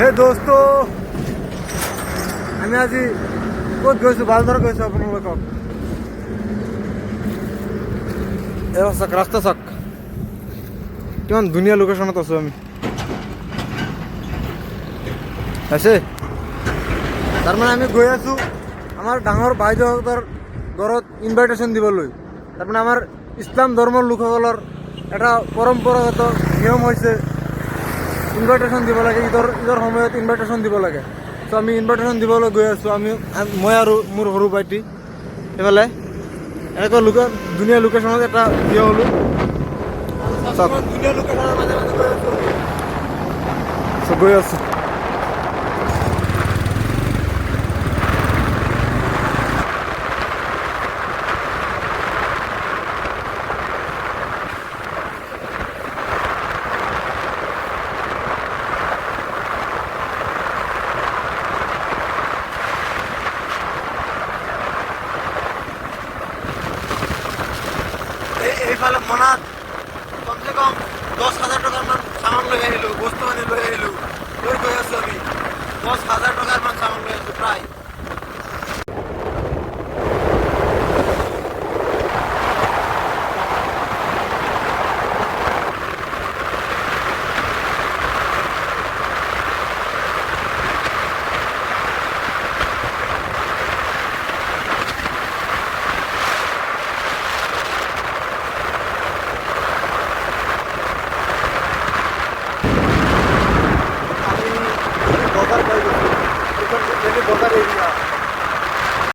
হে দোস্ত, আমি আজি ক'ত গৈছোঁ? ভালদৰে গৈছোঁ আপোনালোকক। এবাৰ চাওক, ৰাস্তা চাওক, কিমান ধুনীয়া লোকেশ্যনত আছোঁ আমি। আছে তাৰমানে আমি গৈ আছোঁ আমাৰ ডাঙৰ বাইদেউহঁতৰ ঘৰত ইনভাইটেশ্যন দিবলৈ। তাৰমানে আমাৰ ইছলাম ধৰ্মৰ লোকসকলৰ এটা পৰম্পৰাগত নিয়ম হৈছে ইনভাইটেশ্যন দিব লাগে, ঈদৰ সময়ত ইনভাইটেশ্যন দিব লাগে। চ' আমি ইনভাইটেশ্যন দিবলৈ গৈ আছোঁ, মই আৰু মোৰ সৰু ভাইটি। সেইফালে এনেকুৱা ধুনীয়া লোকেশ্যনত এটা থিয় হ'লোঁ। ধুনীয়া লোকেশ্যনৰ মাজে মাজে গৈ আছোঁ, গৈ আছোঁ। এইফালে মনাত কমচে কম 10,000